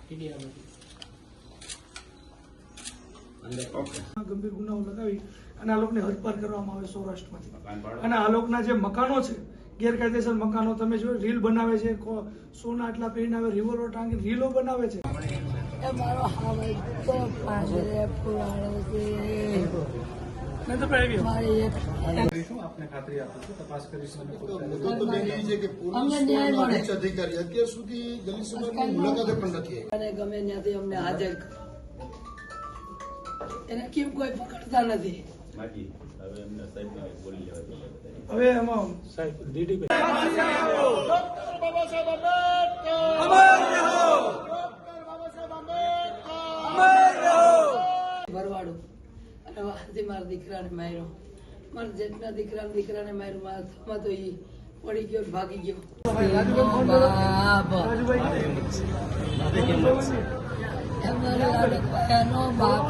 ગંભીર ગુનાઓ લગાવી અને આ લોકોને હદપાર કરવામાં આવે સૌરાષ્ટ્રમાંથી. અને આ લોકોના જે મકાનો છે ગેરકાયદેસર મકાનો, તમે જો રીલ બનાવે છે, સોના આટલા પહેરીને આવે, રિવોલ્વર ટાંગી રીલો બનાવે છે. આપને ખાતરી આપું છું, તપાસ કરીશું. અધિકારી અત્યાર સુધી દલિત સમાજની મુલાકાતે પણ નથી અને ગમે ત્યાંથી અમને હાજર એને કેમ કોઈ પકડતા નથી. હવે એમાં સાહેબ ડીડી ભરવાડું અને વાંચી મારા દીકરાને માર્યો, મારા જેટના દીકરાને માર્યું. મારા થમાં તો ઈ પડી ગયો, ભાગી ગયો. એનો બાપ